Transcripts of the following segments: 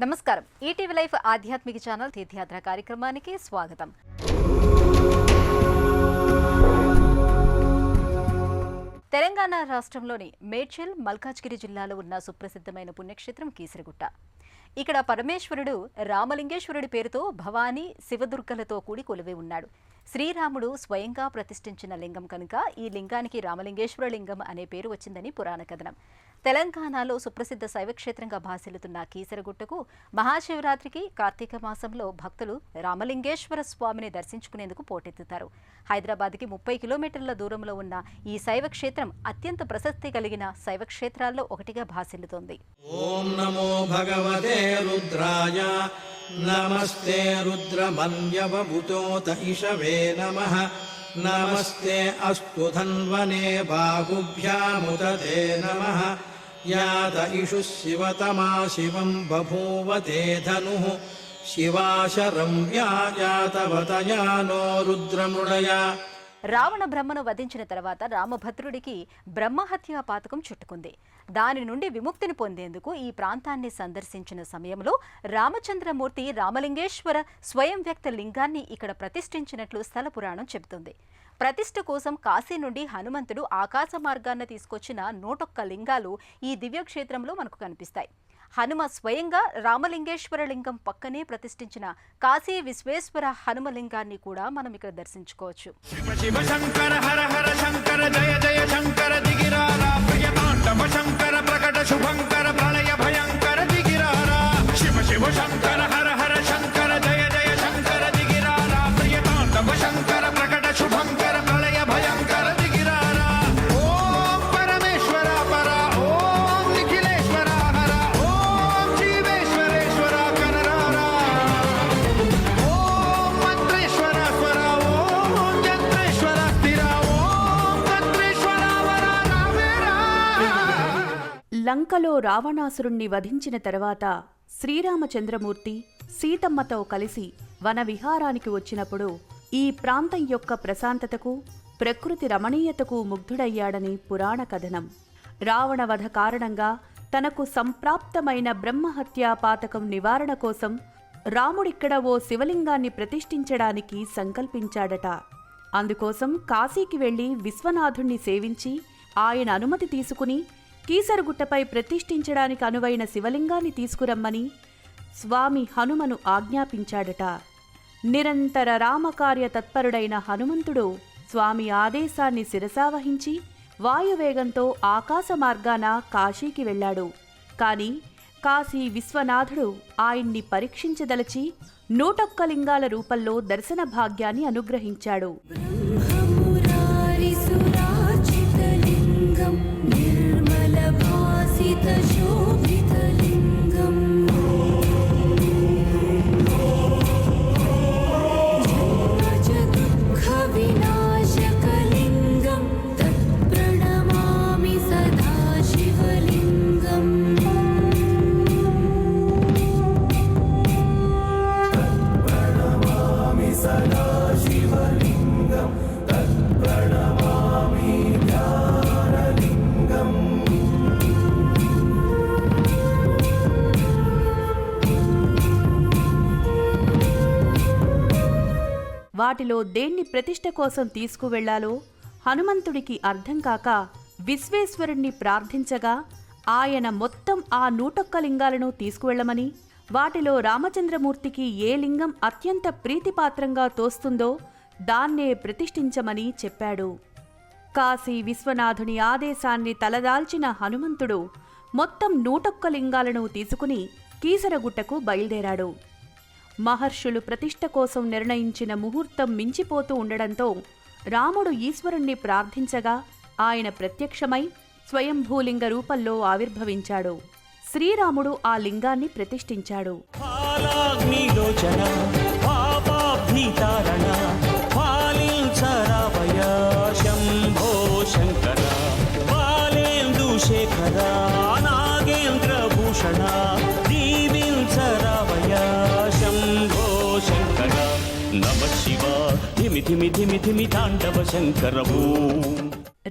నమస్కారం. ETV life ఆధ్యాత్మిక channel తీర్థయాత్ర కార్యక్రమానికి స్వాగతం. తెలంగాణ రాష్ట్రంలోని మేడ్చల్, మల్కాజ్గిరి జిల్లాలో ఉన్న సుప్రసిద్ధమైన పుణ్యక్షేత్రం కీసరగుట్ట. ఇక్కడ పరమేశ్వరుడు రామలింగేశ్వరుడి పేరుతో భవానీ, శివదుర్గలతో కూడి కొలువై ఉన్నాడు. శ్రీరాముడు స్వయంగా ప్రతిష్ఠించిన లింగం కనుక ఈ లింగానికి రామలింగేశ్వర లింగం అనే పేరు వచ్చిందని పురాణ కథనం. తెలంగాణలో సుప్రసిద్ధ శైవక్షేత్రంగా భాసిల్లుతున్న కీసరగుట్టకు మహాశివరాత్రికి కార్తీక మాసంలో భక్తులు రామలింగేశ్వర స్వామిని దర్శించుకునేందుకు పోటెత్తుతారు. హైదరాబాద్కి 30 కిలోమీటర్ల దూరంలో ఉన్న ఈ శైవక్షేత్రం అత్యంత ప్రసిద్ధి కలిగిన శైవక్షేత్రాల్లో ఒకటిగా భాసిల్లుతోంది. ఓం నమో భగవతే రుద్రాయ నమస్తే రుద్రమన్యవభూతోత ఇషవే నమః నమస్తే అస్తు ధన్వనే బాహుభ్యాముదతే నమః యాత ఇషు శివతమా శివం బభూవతే ధనుః శివాశరం వ్యాజాతవతయానో రుద్రమృడయా. రావణ బ్రహ్మను వధించిన తర్వాత రామభద్రుడికి బ్రహ్మహత్యా పాతకం చుట్టుకుంది. దాని నుండి విముక్తిని పొందేందుకు ఈ ప్రాంతాన్ని సందర్శించిన సమయంలో రామచంద్రమూర్తి రామలింగేశ్వర స్వయం వ్యక్త లింగాన్ని ఇక్కడ ప్రతిష్ఠించినట్లు స్థల పురాణం చెబుతుంది. ప్రతిష్ఠ కోసం కాశీ నుండి హనుమంతుడు ఆకాశ మార్గాన్ని తీసుకొచ్చిన 101 లింగాలు ఈ దివ్యక్షేత్రంలో మనకు కనిపిస్తాయి. హనుమ స్వయంగా రామలింగేశ్వర లింగం పక్కనే ప్రతిష్ఠించిన కాశీ విశ్వేశ్వర హనుమలింగాన్ని కూడా మనం ఇక్కడ దర్శించుకోవచ్చు. శివ శివ శంకర హర హర శంకర జయ జయ శంకర దిగిరారా ప్రియతాండవ శంకర ప్రకట శుభంకర ప్రళయ భయంకర దిగిరారా. శివ శివ శంకర హర హర శంకర జయ జయ శంకర దిగిరారా ప్రియతాండవ శంకర ప్రకట శుభంకర ప్రళయ భయంకర దిగిరారా. ఓం పరమేశ్వర పర ఓం నిఖిలేశ్వర హర ఓం జీవేశ్వరేశ్వర కనరారా. ఓం మంత్రేశ్వర స్వర ఓం జంత్రేశ్వర స్థిర ఓం తంత్రేశ్వర వర రావేరా. లంకలో రావణాసురుణ్ణి వధించిన తర్వాత శ్రీరామచంద్రమూర్తి సీతమ్మతో కలిసి వన విహారానికి వచ్చినప్పుడు ఈ ప్రాంతం యొక్క ప్రశాంతతకు, ప్రకృతి రమణీయతకు ముగ్ధుడయ్యాడని పురాణ కథనం. రావణవధ కారణంగా తనకు సంప్రాప్తమైన బ్రహ్మహత్యా పాతకం నివారణ కోసం రాముడిక్కడ ఓ శివలింగాన్ని ప్రతిష్ఠించడానికి సంకల్పించాడట. అందుకోసం కాశీకి వెళ్లి విశ్వనాథుణ్ణి సేవించి ఆయన అనుమతి తీసుకుని కీసరగుట్టపై ప్రతిష్ఠించడానికి అనువైన శివలింగాన్ని తీసుకురమ్మని స్వామి హనుమను ఆజ్ఞాపించాడట. నిరంతర రామకార్య తత్పరుడైన హనుమంతుడు స్వామి ఆదేశాన్ని శిరసావహించి వాయువేగంతో ఆకాశ మార్గాన కాశీకి వెళ్లాడు. కాని కాశీ విశ్వనాథుడు ఆయన్ని పరీక్షించదలచి 101 లింగాల రూపంలో దర్శన భాగ్యాన్ని అనుగ్రహించాడు. వాటిలో దేన్ని ప్రతిష్ఠ కోసం తీసుకువెళ్లాలో హనుమంతుడికి అర్థం కాక విశ్వేశ్వరుణ్ణి ప్రార్థించగా ఆయన మొత్తం ఆ 101 లింగాలను తీసుకువెళ్లమని, వాటిలో రామచంద్రమూర్తికి ఏ లింగం అత్యంత ప్రీతిపాత్రంగా తోస్తుందో దాన్నే ప్రతిష్ఠించమని చెప్పాడు. కాశీ విశ్వనాథుని ఆదేశాన్ని తలదాల్చిన హనుమంతుడు మొత్తం 101 లింగాలను తీసుకుని కీసరగుట్టకు బయలుదేరాడు. మహర్షులు ప్రతిష్ఠ కోసం నిర్ణయించిన ముహూర్తం మించిపోతూ ఉండడంతో రాముడు ఈశ్వరుణ్ణి ప్రార్థించగా ఆయన ప్రత్యక్షమై స్వయంభూలింగ రూపంలో ఆవిర్భవించాడు. శ్రీరాముడు ఆ లింగాన్ని ప్రతిష్ఠించాడు.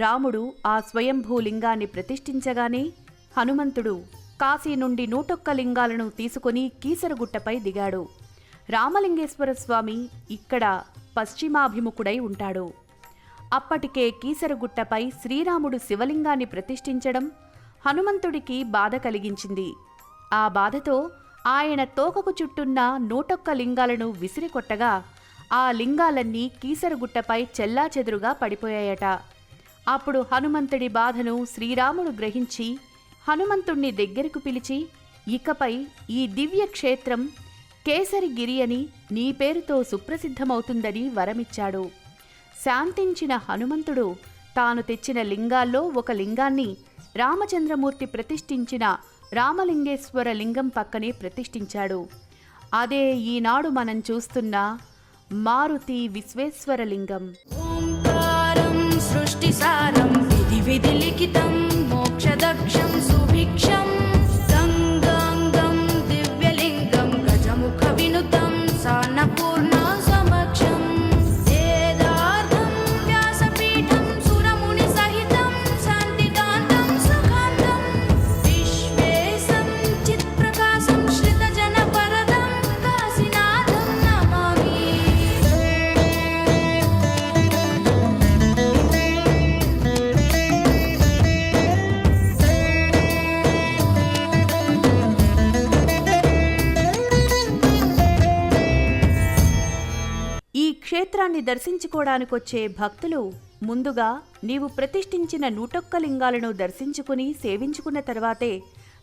రాముడు ఆ స్వయంభూలింగాన్ని ప్రతిష్ఠించగానే హనుమంతుడు కాశీ నుండి 101 లింగాలను తీసుకుని కీసరగుట్టపై దిగాడు. రామలింగేశ్వర స్వామి ఇక్కడ పశ్చిమాభిముఖుడై ఉంటాడు. అప్పటికే కీసరగుట్టపై శ్రీరాముడు శివలింగాన్ని ప్రతిష్ఠించడం హనుమంతుడికి బాధ కలిగించింది. ఆ బాధతో ఆయన తోకకు చుట్టున్న 101 లింగాలను విసిరికొట్టగా ఆ లింగాలన్నీ కీసరగుట్టపై చెల్లాచెదురుగా పడిపోయాయట. అప్పుడు హనుమంతుడి బాధను శ్రీరాముడు గ్రహించి హనుమంతుణ్ణి దగ్గరకు పిలిచి, ఇకపై ఈ దివ్య క్షేత్రం కేసరిగిరి అని నీ పేరుతో సుప్రసిద్ధమవుతుందని వరమిచ్చాడు. శాంతించిన హనుమంతుడు తాను తెచ్చిన లింగాల్లో ఒక లింగాన్ని రామచంద్రమూర్తి ప్రతిష్ఠించిన రామలింగేశ్వర లింగం పక్కనే ప్రతిష్ఠించాడు. అదే ఈనాడు మనం చూస్తున్న మారుతి విశ్వేశ్వర లింగం. ఓంకారం సృష్టిసారం విధి విధి లిఖితం మోక్షదక్షం సుభిక్షం గంగాంగం దివ్యలింగం గజముఖ వినుతం సాన్నపూర్ణ సమక్షం వేదార్థం వ్యాసపీఠం సురముని సహితం శాంతికాంతం సుఖాంతం విశ్వేశం చిత్ప్రకాశం శ్రితజన వరదం కాశీనాథం నమామి. ఈ క్షేత్రాన్ని దర్శించుకోవడానికొచ్చే భక్తులు ముందుగా నీవు ప్రతిష్ఠించిన 101 లింగాలను దర్శించుకుని సేవించుకున్న తర్వాతే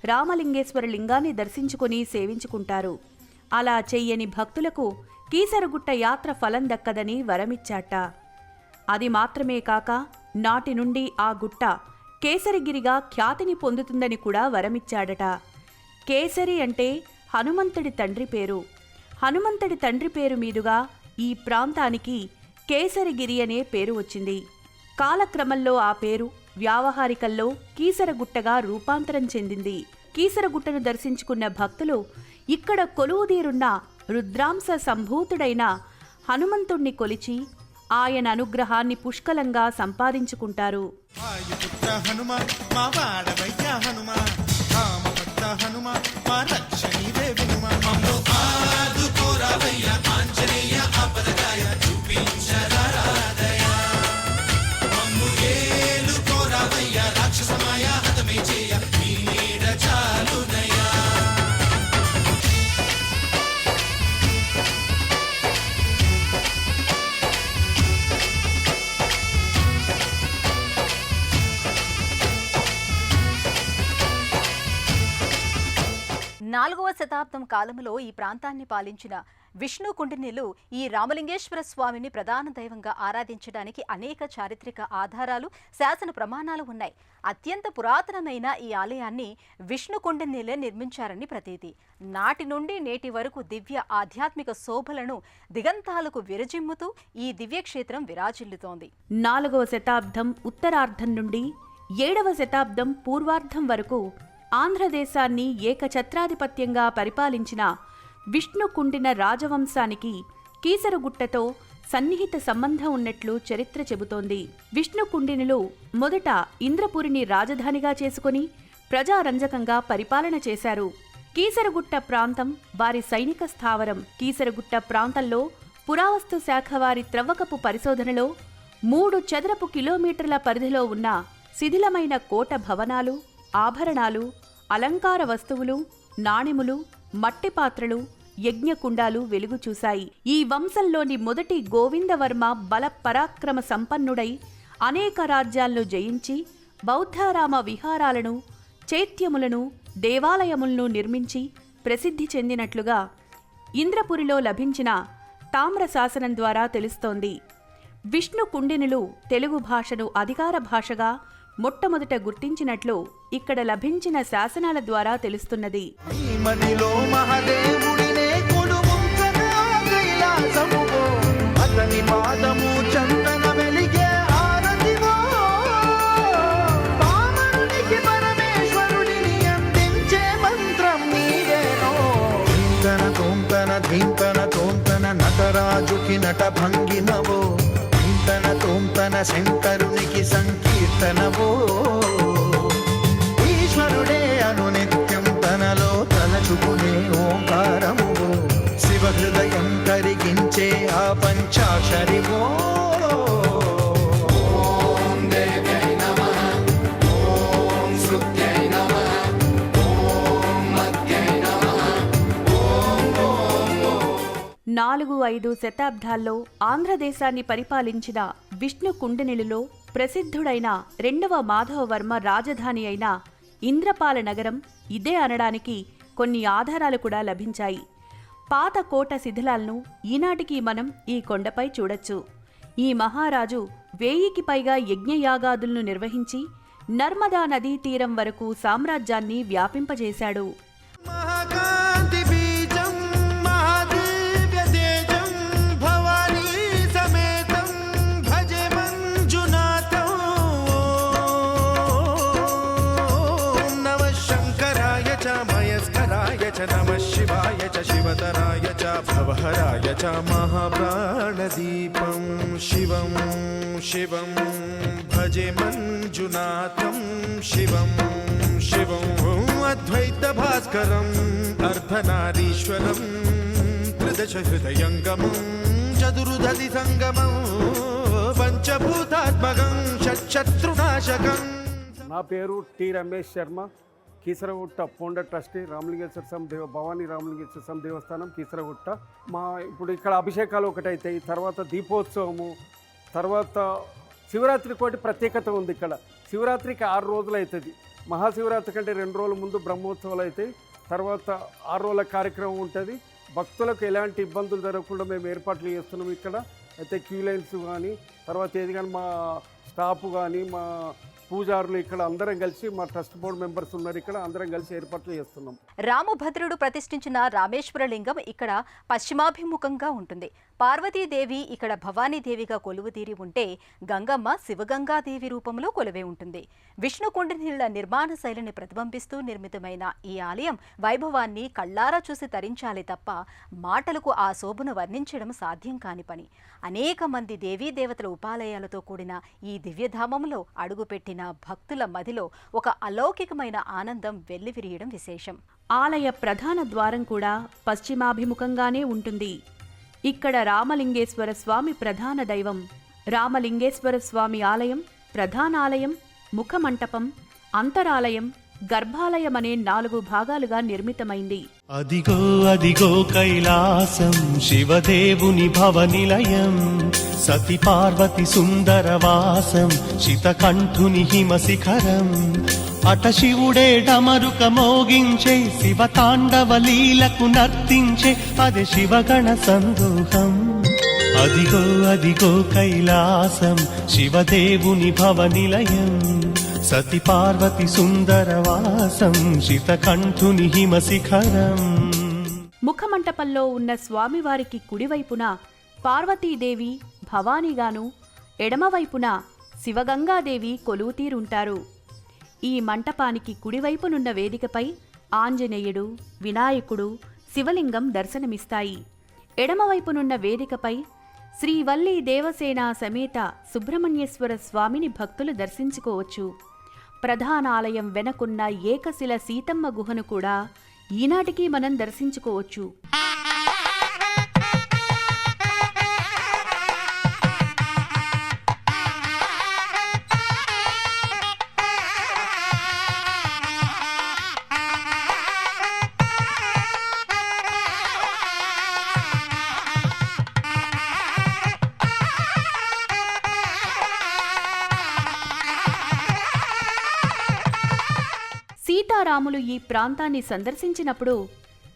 రామలింగేశ్వర లింగాన్ని దర్శించుకుని సేవించుకుంటారు. అలా చెయ్యని భక్తులకు కీసరగుట్ట యాత్ర ఫలం దక్కదని వరమిచ్చాట. అది మాత్రమే కాక నాటి నుండి ఆ గుట్ట కేసరిగిరిగా ఖ్యాతిని పొందుతుందని కూడా వరమిచ్చాడట. కేసరి అంటే హనుమంతుడి తండ్రి పేరు. హనుమంతుడి తండ్రి పేరు మీదుగా ఈ ప్రాంతానికి కేసరిగిరి అనే పేరు వచ్చింది. కాలక్రమంలో ఆ పేరు వ్యావహారికల్లో కీసరగుట్టగా రూపాంతరం చెందింది. కీసరగుట్టను దర్శించుకున్న భక్తులు ఇక్కడ కొలువుదీరున్న రుద్రాంశ సంభూతుడైన హనుమంతుణ్ణి కొలిచి ఆయన అనుగ్రహాన్ని పుష్కలంగా సంపాదించుకుంటారు. వాయుపుత్ర హనుమ మా వాడవయ్య హనుమ రామభక్త హనుమ మా రక్షణీవే వినుమ మమ్ము ఆదుకోరావయ్య ఆంజనేయ ఆపదగాయ చూపించరాదయ మమ్ము ఏలుకోరావయ్య రాక్షసమాయ హతమే చేయ నీ నీడ చాలునయ్యా. నాలుగవ శతాబ్దం కాలంలో ఈ ప్రాంతాన్ని పాలించిన విష్ణు కుండినులు ఈ రామలింగేశ్వర స్వామిని ప్రధాన దైవంగా ఆరాధించడానికి అనేక చారిత్రక ఆధారాలు, శాసన ప్రమాణాలు ఉన్నాయి. అత్యంత పురాతనమైన ఈ ఆలయాన్ని విష్ణు కుండినులే నిర్మించారని ప్రతీతి. నాటి నుండి నేటి వరకు దివ్య ఆధ్యాత్మిక శోభలను దిగంతాలకు విరజిమ్ముతూ ఈ దివ్యక్షేత్రం విరాజిల్లుతోంది. 4వ శతాబ్దం ఉత్తరార్ధం నుండి 7వ శతాబ్దం పూర్వార్ధం వరకు ఆంధ్రదేశాన్ని ఏకఛత్రాధిపత్యంగా పరిపాలించిన విష్ణుకుండిన రాజవంశానికి కీసరగుట్టతో సన్నిహిత సంబంధం ఉన్నట్లు చరిత్ర చెబుతోంది. విష్ణుకుండినులు మొదట ఇంద్రపురిని రాజధానిగా చేసుకుని ప్రజారంజకంగా పరిపాలన చేశారు. కీసరగుట్ట ప్రాంతం వారి సైనిక స్థావరం. కీసరగుట్ట ప్రాంతంలో పురావస్తు శాఖ వారి త్రవ్వకపు పరిశోధనలో 3 చదరపు కిలోమీటర్ల పరిధిలో ఉన్న శిథిలమైన కోట భవనాలు, ఆభరణాలు, అలంకార వస్తువులు, నాణెములు, మట్టి పాత్రలు, యజ్ఞకుండాలు వెలుగు చూశాయి. ఈ వంశంలోని మొదటి గోవిందవర్మ బల పరాక్రమ సంపన్నుడై అనేక రాజ్యాలను జయించి బౌద్ధారామ విహారాలను, చైత్యములను, దేవాలయములను నిర్మించి ప్రసిద్ధి చెందినట్లుగా ఇంద్రపురిలో లభించిన తామ్ర శాసనం ద్వారా తెలుస్తోంది. విష్ణు కుండినులు తెలుగు భాషను అధికార భాషగా మొట్టమొదట గుర్తించినట్లు ఇక్కడ లభించిన శాసనాల ద్వారా తెలుస్తున్నది. మదిలో మహాదేవుడినే కొలువుంచగా కైలాసమువో అతని పాదము చందన వెలిగే హారతివో పామరునికి పరమేశ్వరుడిని అందించే మంత్రం నీవేనో. ధీంతన తోంతన ధీంతన తోంతన నటరాజుకి నట భంగినవో ధీంతన తోంతన శంకరునికి సంకీర్తనవో ఈశ్వరుడే అనునిత్యం 4-5 శతాబ్దాల్లో ఆంధ్రదేశాన్ని పరిపాలించిన విష్ణు కుండినిలులో ప్రసిద్ధుడైన 2వ మాధవవర్మ రాజధాని అయిన ఇంద్రపాల నగరం ఇదే అనడానికి కొన్ని ఆధారాలు కూడా లభించాయి. పాత కోట శిథిలాలను ఈనాటికి మనం ఈ కొండపై చూడొచ్చు. ఈ మహారాజు 1000కి పైగా యజ్ఞయాగాదులను నిర్వహించి నర్మదా నదీ తీరం వరకు సామ్రాజ్యాన్ని వ్యాపింపజేశాడు. మహాకాంతి బీజం మహాదివ్య తేజం భవానీ సమేతం భజే మంజునాథం. ఓం నమః శంకరాయ చ మయస్కరాయ చ నమః శివాయ చ శివతరాయ చ భవహరాయ చ మహాప్రాణదీపం శివం శివం భజే మంజునాథం శివం శివం అద్వైత భాస్కరం అర్ధనారీశ్వరం త్రిదశ హృదయంగమం చతురుదధి సంగమం పంచభూతాత్మకం షట్శత్రునాశకం. నా పేరు T Ramesh Sharma, Keesaragutta founder trustee Ramalingeswara Swamy Bhavani Ramalingeswara Swamy దేవస్థానం కీసరగుట్ట. ఇప్పుడు ఇక్కడ అభిషేకాలు ఒకటైతాయి, తర్వాత దీపోత్సవము, తర్వాత శివరాత్రి కోటి ప్రత్యేకత ఉంది. ఇక్కడ శివరాత్రికి 6 రోజులు అవుతుంది. మహాశివరాత్రి కంటే 2 రోజుల ముందు బ్రహ్మోత్సవాలు అవుతాయి. తర్వాత 6 రోజుల కార్యక్రమం ఉంటుంది. భక్తులకు ఎలాంటి ఇబ్బందులు జరగకుండా మేము ఏర్పాట్లు చేస్తున్నాం. ఇక్కడ అయితే క్యూ లైన్స్ కానీ, తర్వాత ఏది కానీ మా స్టాఫ్ కానీ, మా పూజారులు ఇక్కడ అందరం కలిసి, మా ట్రస్ట్ బోర్డు మెంబర్స్ ఉన్నారు, ఇక్కడ అందరం కలిసి ఏర్పాట్లు చేస్తున్నాం. రామభద్రుడు ప్రతిష్ఠించిన రామేశ్వర లింగం ఇక్కడ పశ్చిమాభిముఖంగా ఉంటుంది. పార్వతీదేవి ఇక్కడ భవానీదేవిగా కొలువుతీరి ఉంటే గంగమ్మ శివగంగాదేవి రూపంలో కొలువే ఉంటుంది. విష్ణుకుండినిళ్ల నిర్మాణ శైలిని ప్రతిబింబిస్తూ నిర్మితమైన ఈ ఆలయం వైభవాన్ని కళ్ళారా చూసి తరించాలి తప్ప మాటలకు ఆ శోభను వర్ణించడం సాధ్యం కాని పని. అనేక మంది దేవీ దేవతల ఉపాలయాలతో కూడిన ఈ దివ్యధామంలో అడుగుపెట్టిన భక్తుల మదిలో ఒక అలౌకికమైన ఆనందం వెల్లివిరియడం విశేషం. ఆలయ ప్రధాన ద్వారం కూడా పశ్చిమాభిముఖంగానే ఉంటుంది. ఇక్కడ రామలింగేశ్వర స్వామి ప్రధాన దైవం. రామలింగేశ్వర స్వామి ఆలయం ప్రధానాలయం, ముఖమంటపం, అంతరాలయం, గర్భాలయం అనే 4 భాగాలుగా నిర్మితమైంది. అదిగో అదిగో కైలాసం శివదేవుని భవనిలయం, సతి పార్వతి సుందరవాసం శితకంఠుని హిమశిఖరం. అట శివుడే డమరుక మోగించే శివ తాండవ లీలకు నర్తించే అదే శివగణ సందోహం. అదిగో అదిగో కైలాసం శివదేవుని భవనిలయం, సతి పార్వతి సుందరవాసం శితకంఠుని హిమశిఖరం. ముఖమంటపంలో ఉన్న స్వామివారికి కుడివైపున పార్వతీదేవి భవానీగాను, ఎడమవైపున శివగంగాదేవి కొలువుతీరుంటారు. ఈ మంటపానికి కుడివైపునున్న వేదికపై ఆంజనేయుడు, వినాయకుడు, శివలింగం దర్శనమిస్తాయి. ఎడమవైపునున్న వేదికపై శ్రీవల్లి దేవసేన సమేత సుబ్రహ్మణ్యేశ్వర స్వామిని భక్తులు దర్శించుకోవచ్చు. ప్రధానాలయం వెనకున్న ఏకశిల సీతమ్మ గుహను కూడా ఈనాటికి మనం దర్శించుకోవచ్చు. సీతారాములు ఈ ప్రాంతాన్ని సందర్శించినప్పుడు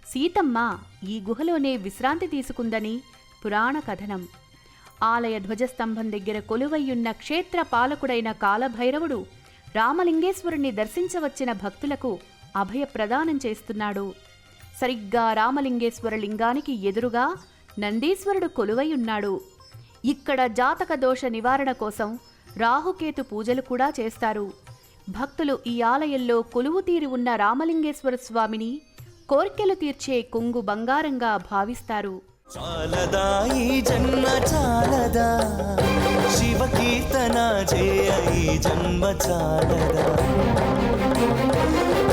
సీతమ్మ ఈ గుహలోనే విశ్రాంతి తీసుకుందని పురాణ కథనం. ఆలయ ధ్వజస్తంభం దగ్గర కొలువయ్యున్న క్షేత్ర పాలకుడైన కాలభైరవుడు రామలింగేశ్వరుణ్ణి దర్శించవచ్చిన భక్తులకు అభయప్రదానం చేస్తున్నాడు. సరిగ్గా రామలింగేశ్వర లింగానికి ఎదురుగా నందీశ్వరుడు కొలువైయున్నాడు. ఇక్కడ జాతక దోష నివారణ కోసం రాహుకేతు పూజలు కూడా చేస్తారు. భక్తులు ఈ ఆలయంలో కొలువుతీరి ఉన్న రామలింగేశ్వర స్వామిని కోర్కెలు తీర్చే కొంగు బంగారంగా భావిస్తారు. చాలదా ఈ జన్మ చాలదా, శివ కీర్తన చేయ ఈ జన్మ చాలదా,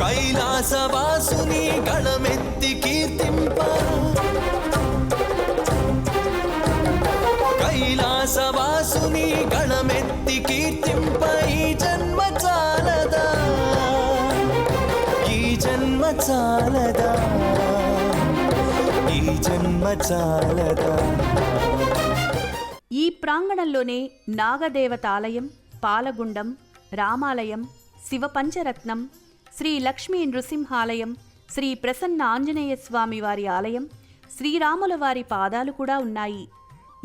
కైలాసవాసుని గళమెత్తి కీర్తింప, కైలాసవాసుని గళమెత్తి కీర్తింప ఈ జన్మ చాలదా, ఈ జన్మ చాలదా, ఈ ఈ జన్మ చాలదా. ఈ ప్రాంగణంలోనే నాగదేవతాలయం, పాలగుండం, రామాలయం, శివపంచరత్నం, శ్రీ లక్ష్మీ నృసింహాలయం, శ్రీ ప్రసన్న ఆంజనేయ స్వామి వారి ఆలయం, శ్రీరాముల వారి పాదాలు కూడా ఉన్నాయి.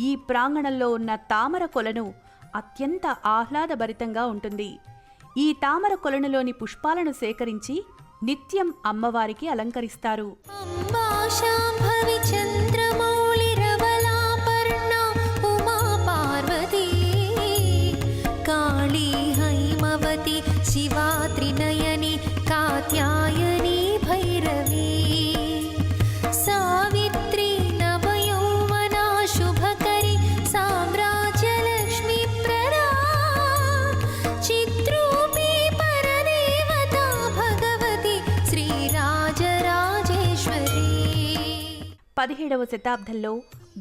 ఈ ప్రాంగణంలో ఉన్న తామర కొలను అత్యంత ఆహ్లాదభరితంగా ఉంటుంది. ఈ తామర కొలనులోని పుష్పాలను సేకరించి నిత్యం అమ్మవారికి అలంకరిస్తారు. अम्बा शाम्भवी चन्द्रमौळिरवलापर्णा उमा पार्वती काली हैमवती शिवा त्रिनयनी कात्यायनी भैरवी सावित्री नवयौवना शुभकरी साम्राज्यलक्ष्मी प्रदा चित्रूपी परदेवता भगवती श्रीराजराजेश्वरी. 17వ శతాబ్దంలో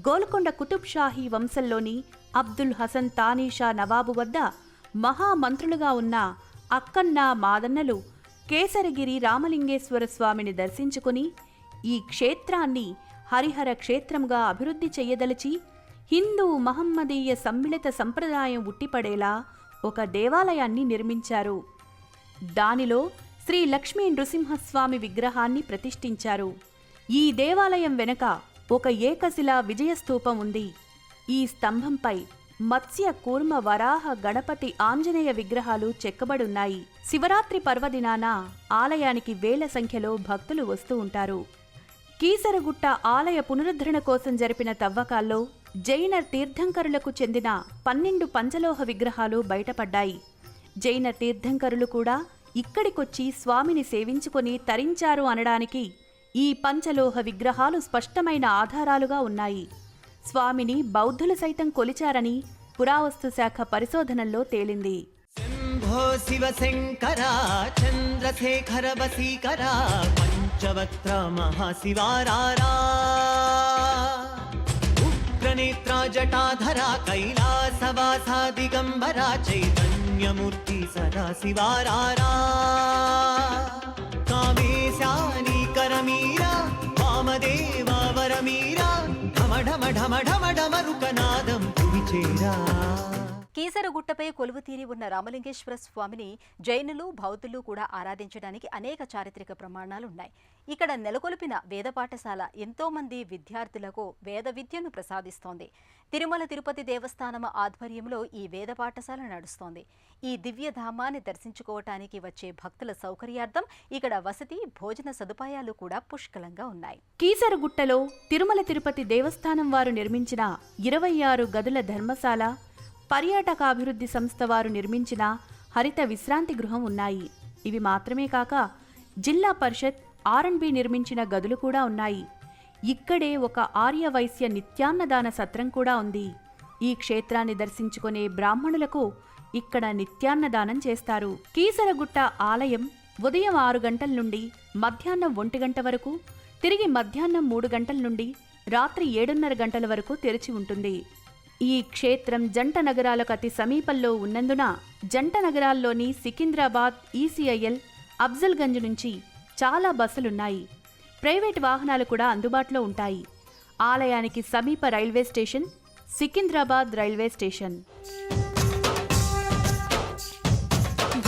గోల్కొండ కుతుబ్ షాహీ వంశంలోని అబ్దుల్ హసన్ తానీషా నవాబు వద్ద మహామంత్రులుగా ఉన్న అక్కన్న మాదన్నలు కేసరగిరి రామలింగేశ్వర స్వామిని దర్శించుకుని ఈ క్షేత్రాన్ని హరిహర క్షేత్రంగా అభివృద్ధి చెయ్యదలిచి హిందూ మహమ్మదీయ సమ్మిళిత సంప్రదాయం ఉట్టిపడేలా ఒక దేవాలయాన్ని నిర్మించారు. దానిలో శ్రీ లక్ష్మీ నృసింహస్వామి విగ్రహాన్ని ప్రతిష్ఠించారు. ఈ దేవాలయం వెనుక ఒక ఏకశిలా విజయస్తూపం ఉంది. ఈ స్తంభంపై మత్స్య కూర్మ వరాహ గణపతి ఆంజనేయ విగ్రహాలు చెక్కబడున్నాయి. శివరాత్రి పర్వదినాన ఆలయానికి వేల సంఖ్యలో భక్తులు వస్తూ ఉంటారు. కీసరగుట్ట ఆలయ పునరుద్ధరణ కోసం జరిపిన తవ్వకాల్లో జైన తీర్థంకరులకు చెందిన 12 పంచలోహ విగ్రహాలు బయటపడ్డాయి. జైన తీర్థంకరులు కూడా ఇక్కడికొచ్చి స్వామిని సేవించుకొని తరించారు అనడానికి ఈ పంచలోహ విగ్రహాలు స్పష్టమైన ఆధారాలుగా ఉన్నాయి. స్వామిని బౌద్ధులు సైతం కొలిచారని పురావస్తు శాఖ పరిశోధనల్లో తేలింది. శంభో శివ శంకర చంద్రశేఖర వసీకర పంచవక్త్ర మహాశివారారా ఉగ్రనేత్ర జటాధర కైలాసవాస దిగంబర చైతన్యమూర్తి సదా శివారారా కామేశాని కరమీరా వామదేవా వరమీరా ఢమ ఢమ ఢమ ఢమ ఢమరుకనాదం పురిచేరా. కీసరగుట్టపై కొలువుతీరి ఉన్న రామలింగేశ్వర స్వామిని జైనులు, బౌద్ధులు కూడా ఆరాధించడానికి అనేక చారిత్రక ప్రమాణాలున్నాయి. ఇక్కడ నెలకొల్పిన వేద పాఠశాల ఎంతో మంది విద్యార్థులకు వేద విద్యను ప్రసాదిస్తోంది. తిరుమల తిరుపతి దేవస్థానం ఆధ్వర్యంలో ఈ వేద పాఠశాల నడుస్తోంది. ఈ దివ్యధామాన్ని దర్శించుకోవటానికి వచ్చే భక్తుల సౌకర్యార్థం ఇక్కడ వసతి, భోజన సదుపాయాలు కూడా పుష్కలంగా ఉన్నాయి. కీసరగుట్టలో తిరుమల తిరుపతి దేవస్థానం వారు నిర్మించిన 26 గదుల ధర్మశాల, పర్యాటకాభివృద్ధి సంస్థ వారు నిర్మించిన హరిత విశ్రాంతి గృహం ఉన్నాయి. ఇవి మాత్రమే కాక జిల్లా పరిషత్ R&B నిర్మించిన గదులు కూడా ఉన్నాయి. ఇక్కడే ఒక ఆర్యవైశ్య నిత్యాన్నదాన సత్రం కూడా ఉంది. ఈ క్షేత్రాన్ని దర్శించుకునే బ్రాహ్మణులకు ఇక్కడ నిత్యాన్నదానం చేస్తారు. కీసరగుట్ట ఆలయం ఉదయం 6 గంటల నుండి మధ్యాహ్నం 1 గంట వరకు, తిరిగి మధ్యాహ్నం 3 గంటల నుండి రాత్రి 7:30 గంటల వరకు తెరిచి ఉంటుంది. ఈ క్షేత్రం జంట నగరాలకు అతి సమీపంలో ఉన్నందున జంట నగరాల్లోని సికింద్రాబాద్, ECIL, అఫ్జల్గంజ్ నుంచి చాలా బస్సులున్నాయి. ప్రైవేట్ వాహనాలు కూడా అందుబాటులో ఉంటాయి. ఆలయానికి సమీప railway station Secunderabad railway station.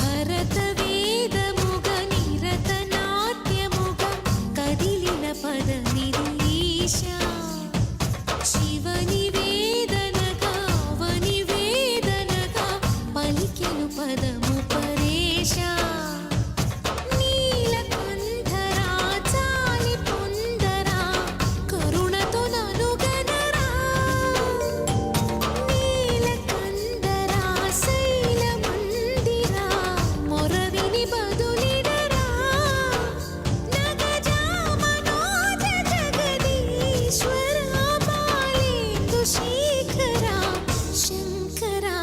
భరతవేదముగ నిరతనాట్యముగ కదిలిన పదమిరీశా శివని వేదనగా అవని వేదనగా పలికెను పదము పరేశా నీలకంఠరా చాలి పొందరా కరుణతో నలుగనరా నీలకందరా శైలమందిరా మొరవిని బదులిడరా నగజామనోజ జగదీశ్వరా పాలేందు శేఖరా శంకరా.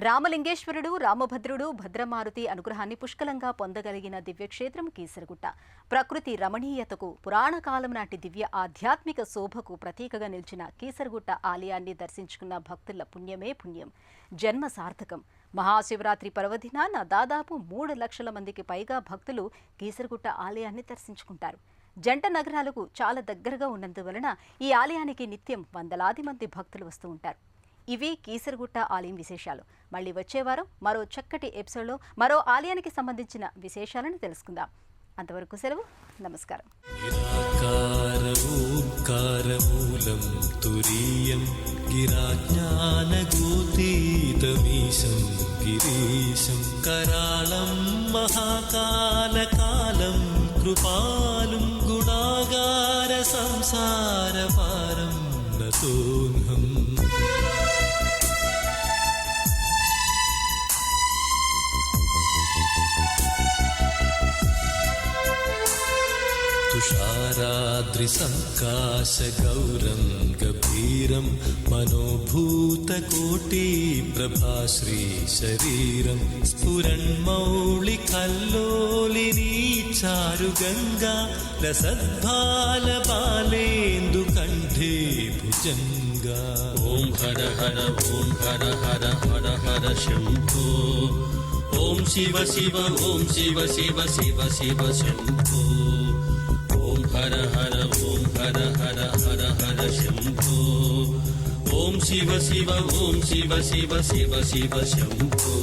రామలింగేశ్వరుడు, రామభద్రుడు, భద్రమారుతి అనుగ్రహాన్ని పుష్కలంగా పొందగలిగిన దివ్యక్షేత్రం కీసరగుట్ట. ప్రకృతి రమణీయతకు, పురాణ కాలం నాటి దివ్య ఆధ్యాత్మిక శోభకు ప్రతీకగా నిలిచిన కీసరగుట్ట ఆలయాన్ని దర్శించుకున్న భక్తుల పుణ్యమే పుణ్యం, జన్మ సార్థకం. మహాశివరాత్రి పర్వదినాన దాదాపు 3 లక్షల మందికి పైగా భక్తులు కీసరగుట్ట ఆలయాన్ని దర్శించుకుంటారు. జంట నగరాలకు చాలా దగ్గరగా ఉన్నందువలన ఈ ఆలయానికి నిత్యం వందలాది మంది భక్తులు వస్తూ ఉంటారు. ఇవి కీసరగుట్ట ఆలయం విశేషాలు. మళ్ళీ వచ్చే వారం మరో చక్కటి ఎపిసోడ్లో మరో ఆలయానికి సంబంధించిన విశేషాలను తెలుసుకుందాం. అంతవరకు సెలవు. నమస్కారం. నిరాకారమూలం తురీయం గిరాజ్ఞానగోతీతమీశం గిరీశం करालं महाकालकालं कृपालुं गुणागार संसारपारं नतोऽहम् तुषाराद्रिसङ्काशगौरं गभीरं मनोभूतकोटिप्रभाश्रीशरीरं स्फुरन्मौलिकल्लोलिनी चारुगङ्गा रसद्भालबालेन्दुकण्ठे भुजङ्गा ॐ हर हर ॐ हर हर हर हर शम्भो ॐ शिव शिव ॐ शिव शिव शिव शिव शम्भो हर हर ॐ हर हर हर हर शम्भो ॐ शिव शिव ॐ शिव शिव शिव शिव शम्भो